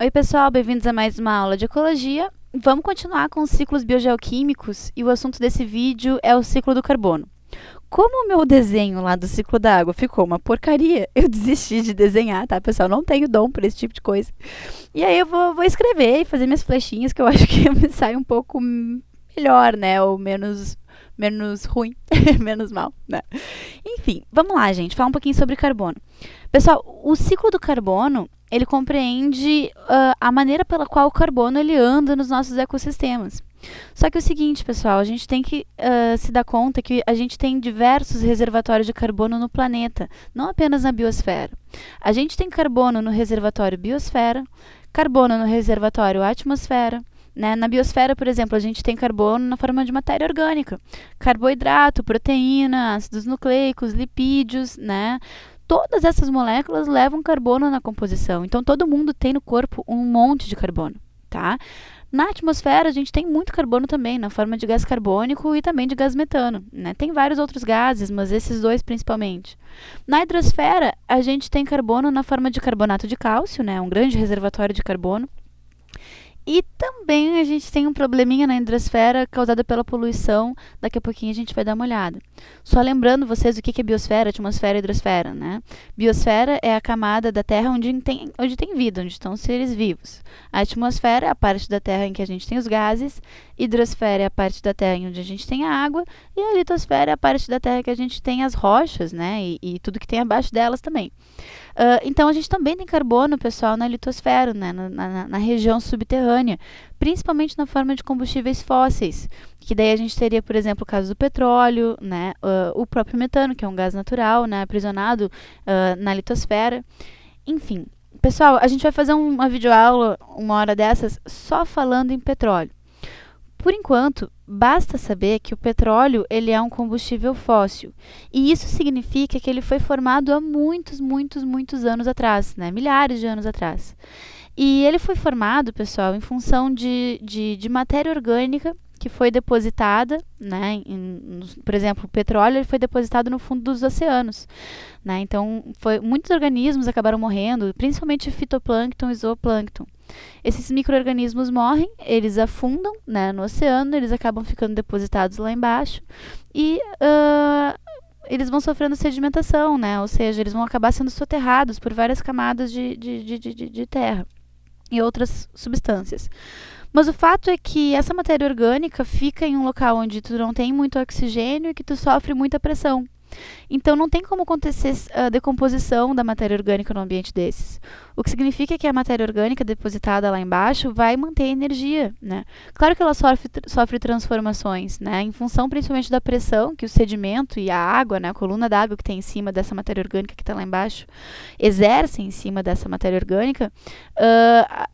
Oi, pessoal, bem-vindos a mais uma aula de ecologia. Vamos continuar com os ciclos biogeoquímicos e o assunto desse vídeo é o ciclo do carbono. Como o meu desenho lá do ciclo da água ficou uma porcaria, eu desisti de desenhar, tá, pessoal? Não tenho dom para esse tipo de coisa. E aí eu vou escrever e fazer minhas flechinhas, que eu acho que me sai um pouco melhor, né? Ou menos ruim, menos mal, né? Enfim, vamos lá, gente, falar um pouquinho sobre carbono. Pessoal, o ciclo do carbono, ele compreende a maneira pela qual o carbono ele anda nos nossos ecossistemas. Só que é o seguinte, pessoal, a gente tem que se dar conta que a gente tem diversos reservatórios de carbono no planeta, não apenas na biosfera. A gente tem carbono no reservatório biosfera, carbono no reservatório atmosfera, né? Na biosfera, por exemplo, a gente tem carbono na forma de matéria orgânica, carboidrato, proteína, ácidos nucleicos, lipídios, né? Todas essas moléculas levam carbono na composição. Então, todo mundo tem no corpo um monte de carbono, tá? Na atmosfera, a gente tem muito carbono também, na forma de gás carbônico e também de gás metano, né? Tem vários outros gases, mas esses dois principalmente. Na hidrosfera, a gente tem carbono na forma de carbonato de cálcio, né? Um grande reservatório de carbono. E também a gente tem um probleminha na hidrosfera causado pela poluição. Daqui a pouquinho a gente vai dar uma olhada. Só lembrando vocês o que é biosfera, atmosfera e hidrosfera, né? Biosfera é a camada da Terra onde tem vida, onde estão os seres vivos. A atmosfera é a parte da Terra em que a gente tem os gases. Hidrosfera é a parte da Terra onde a gente tem a água. E a litosfera é a parte da Terra que a gente tem as rochas, né? E tudo que tem abaixo delas também. Então, a gente também tem carbono, pessoal, na litosfera, né, na região subterrânea, principalmente na forma de combustíveis fósseis, que daí a gente teria, por exemplo, o caso do petróleo, né, o próprio metano, que é um gás natural, né, aprisionado na litosfera. Enfim, pessoal, a gente vai fazer uma videoaula, uma hora dessas, só falando em petróleo. Por enquanto, basta saber que o petróleo ele é um combustível fóssil. E isso significa que ele foi formado há muitos anos atrás, né? Milhares de anos atrás. E ele foi formado, pessoal, em função de matéria orgânica que foi depositada, né? Por exemplo, o petróleo ele foi depositado no fundo dos oceanos. Né? Então, muitos organismos acabaram morrendo, principalmente fitoplâncton e zooplâncton. Esses micro-organismos morrem, eles afundam, né, no oceano, eles acabam ficando depositados lá embaixo e eles vão sofrendo sedimentação, né, ou seja, eles vão acabar sendo soterrados por várias camadas de terra e outras substâncias. Mas o fato é que essa matéria orgânica fica em um local onde tu não tem muito oxigênio e que tu sofre muita pressão. Então, não tem como acontecer a decomposição da matéria orgânica no ambiente desses. O que significa que a matéria orgânica depositada lá embaixo vai manter a energia, né? Claro que ela sofre transformações, né? Em função principalmente da pressão que o sedimento e a água, né? A coluna d'água que tem em cima dessa matéria orgânica que está lá embaixo, exercem em cima dessa matéria orgânica,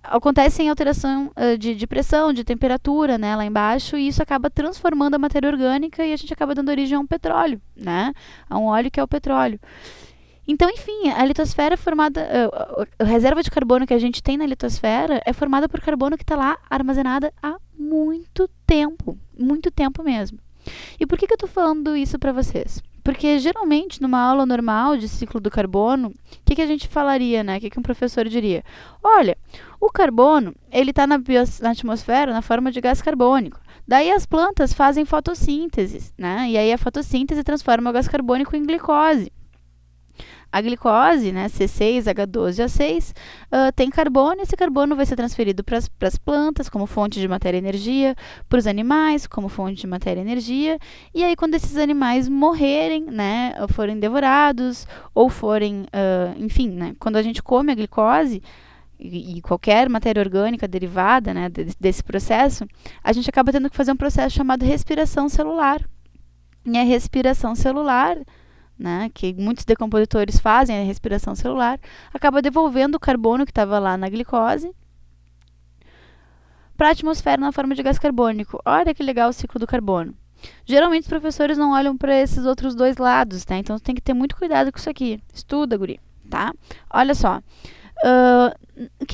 acontecem alteração de pressão, de temperatura, né? Lá embaixo, e isso acaba transformando a matéria orgânica e a gente acaba dando origem a um petróleo, né? A um óleo que é o petróleo. Então, enfim, a litosfera é formada, a reserva de carbono que a gente tem na litosfera é formada por carbono que está lá armazenada há muito tempo mesmo. E por que eu estou falando isso para vocês? Porque geralmente numa aula normal de ciclo do carbono, o que a gente falaria, né? O que um professor diria? Olha, o carbono ele está na atmosfera na forma de gás carbônico. Daí as plantas fazem fotossíntese, né? E aí a fotossíntese transforma o gás carbônico em glicose. A glicose, né, C6H12O6, tem carbono e esse carbono vai ser transferido para as plantas como fonte de matéria e energia, para os animais como fonte de matéria e energia, e aí quando esses animais morrerem, né, ou forem devorados, ou forem, enfim, né, quando a gente come a glicose, e qualquer matéria orgânica derivada, né, desse processo, a gente acaba tendo que fazer um processo chamado respiração celular. E a respiração celular, né, que muitos decompositores fazem, a respiração celular, acaba devolvendo o carbono que estava lá na glicose para a atmosfera na forma de gás carbônico. Olha que legal o ciclo do carbono. Geralmente os professores não olham para esses outros dois lados, né? Então tem que ter muito cuidado com isso aqui. Estuda, guri, tá? Olha só.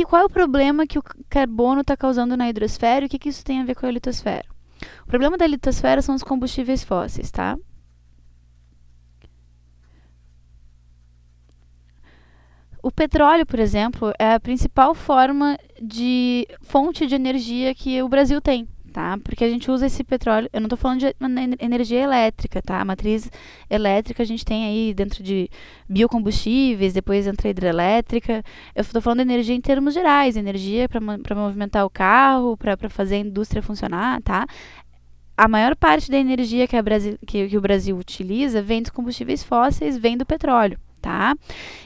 Qual é o problema que o carbono está causando na hidrosfera e o que isso tem a ver com a litosfera? O problema da litosfera são os combustíveis fósseis, tá? O petróleo, por exemplo, é a principal forma de fonte de energia que o Brasil tem, tá? Porque a gente usa esse petróleo, eu não estou falando de energia elétrica, tá? A matriz elétrica a gente tem aí dentro de biocombustíveis, depois entra a hidrelétrica. Eu estou falando de energia em termos gerais, energia para movimentar o carro, para fazer a indústria funcionar, tá? A maior parte da energia que o Brasil utiliza vem dos combustíveis fósseis, vem do petróleo, tá?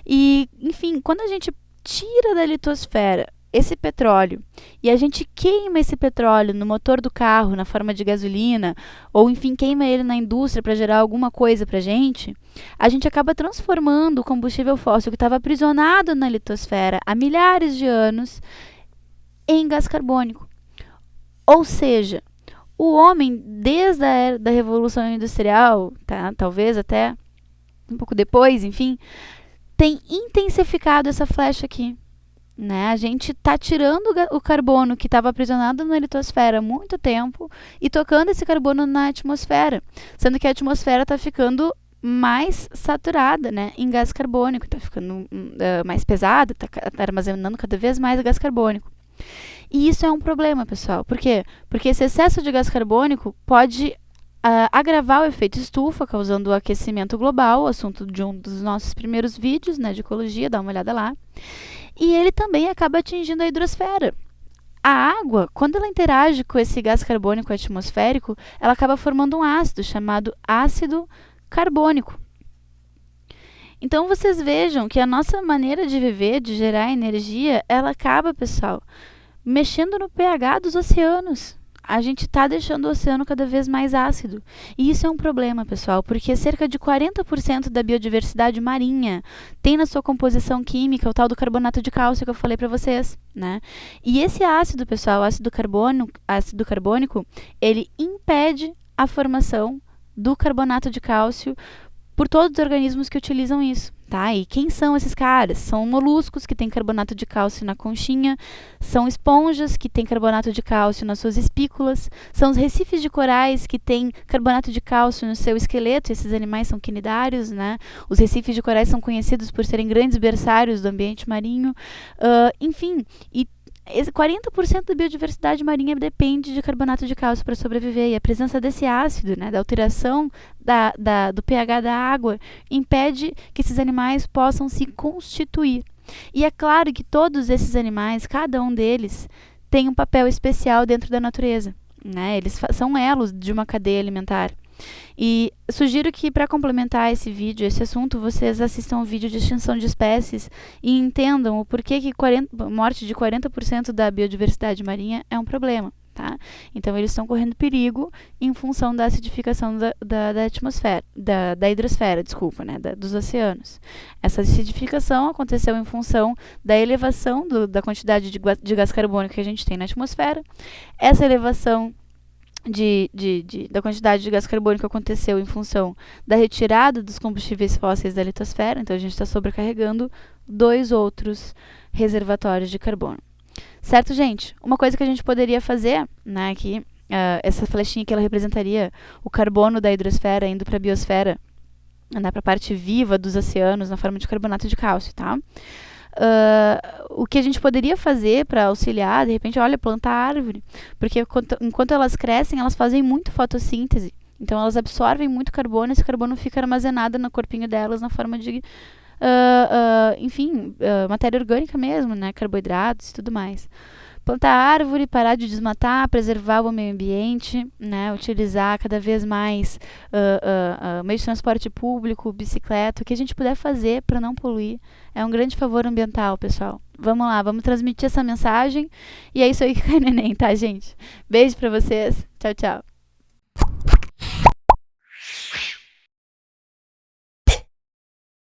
E, enfim, quando a gente tira da litosfera esse petróleo e a gente queima esse petróleo no motor do carro na forma de gasolina, ou enfim, queima ele na indústria para gerar alguma coisa para a gente acaba transformando o combustível fóssil que estava aprisionado na litosfera há milhares de anos em gás carbônico. Ou seja, o homem, desde a era da Revolução Industrial, tá, talvez até um pouco depois, enfim, tem intensificado essa flecha aqui. Né? A gente está tirando o carbono que estava aprisionado na litosfera há muito tempo e tocando esse carbono na atmosfera, sendo que a atmosfera está ficando mais saturada, né, em gás carbônico, está ficando mais pesada, está armazenando cada vez mais gás carbônico. E isso é um problema, pessoal. Por quê? Porque esse excesso de gás carbônico pode agravar o efeito estufa, causando o aquecimento global, assunto de um dos nossos primeiros vídeos, né, de ecologia, dá uma olhada lá. E ele também acaba atingindo a hidrosfera. A água, quando ela interage com esse gás carbônico atmosférico, ela acaba formando um ácido chamado ácido carbônico. Então, vocês vejam que a nossa maneira de viver, de gerar energia, ela acaba, pessoal, mexendo no pH dos oceanos. A gente está deixando o oceano cada vez mais ácido. E isso é um problema, pessoal, porque cerca de 40% da biodiversidade marinha tem na sua composição química o tal do carbonato de cálcio que eu falei para vocês, né? E esse ácido, pessoal, ácido carbônico, ele impede a formação do carbonato de cálcio por todos os organismos que utilizam isso, tá? E quem são esses caras? São moluscos que têm carbonato de cálcio na conchinha, são esponjas que têm carbonato de cálcio nas suas espículas, são os recifes de corais que têm carbonato de cálcio no seu esqueleto, esses animais são quinidários, né? Os recifes de corais são conhecidos por serem grandes berçários do ambiente marinho, enfim, e 40% da biodiversidade marinha depende de carbonato de cálcio para sobreviver. E a presença desse ácido, né, da alteração do pH da água, impede que esses animais possam se constituir. E é claro que todos esses animais, cada um deles, tem um papel especial dentro da natureza. Né? Eles são elos de uma cadeia alimentar. E sugiro que, para complementar esse vídeo, esse assunto, vocês assistam o vídeo de extinção de espécies e entendam o porquê que morte de 40% da biodiversidade marinha é um problema, tá? Então, eles estão correndo perigo em função da acidificação da atmosfera, da hidrosfera, desculpa, né? Dos oceanos. Essa acidificação aconteceu em função da elevação da quantidade de gás carbônico que a gente tem na atmosfera. Essa elevação da quantidade de gás carbônico aconteceu em função da retirada dos combustíveis fósseis da litosfera, então a gente está sobrecarregando 2 outros reservatórios de carbono. Certo, gente? Uma coisa que a gente poderia fazer, né, aqui, essa flechinha que ela representaria o carbono da hidrosfera indo para a biosfera, né, para a parte viva dos oceanos na forma de carbonato de cálcio, tá? O que a gente poderia fazer para auxiliar, de repente, olha, plantar árvore, porque enquanto elas crescem, elas fazem muito fotossíntese, então elas absorvem muito carbono, esse carbono fica armazenado no corpinho delas na forma de, matéria orgânica mesmo, né, carboidratos e tudo mais. Plantar árvore, parar de desmatar, preservar o meio ambiente, né, utilizar cada vez mais meio de transporte público, bicicleta, o que a gente puder fazer para não poluir é um grande favor ambiental, pessoal. Vamos lá, vamos transmitir essa mensagem e é isso aí que cai no Enem, tá, gente? Beijo para vocês, tchau, tchau.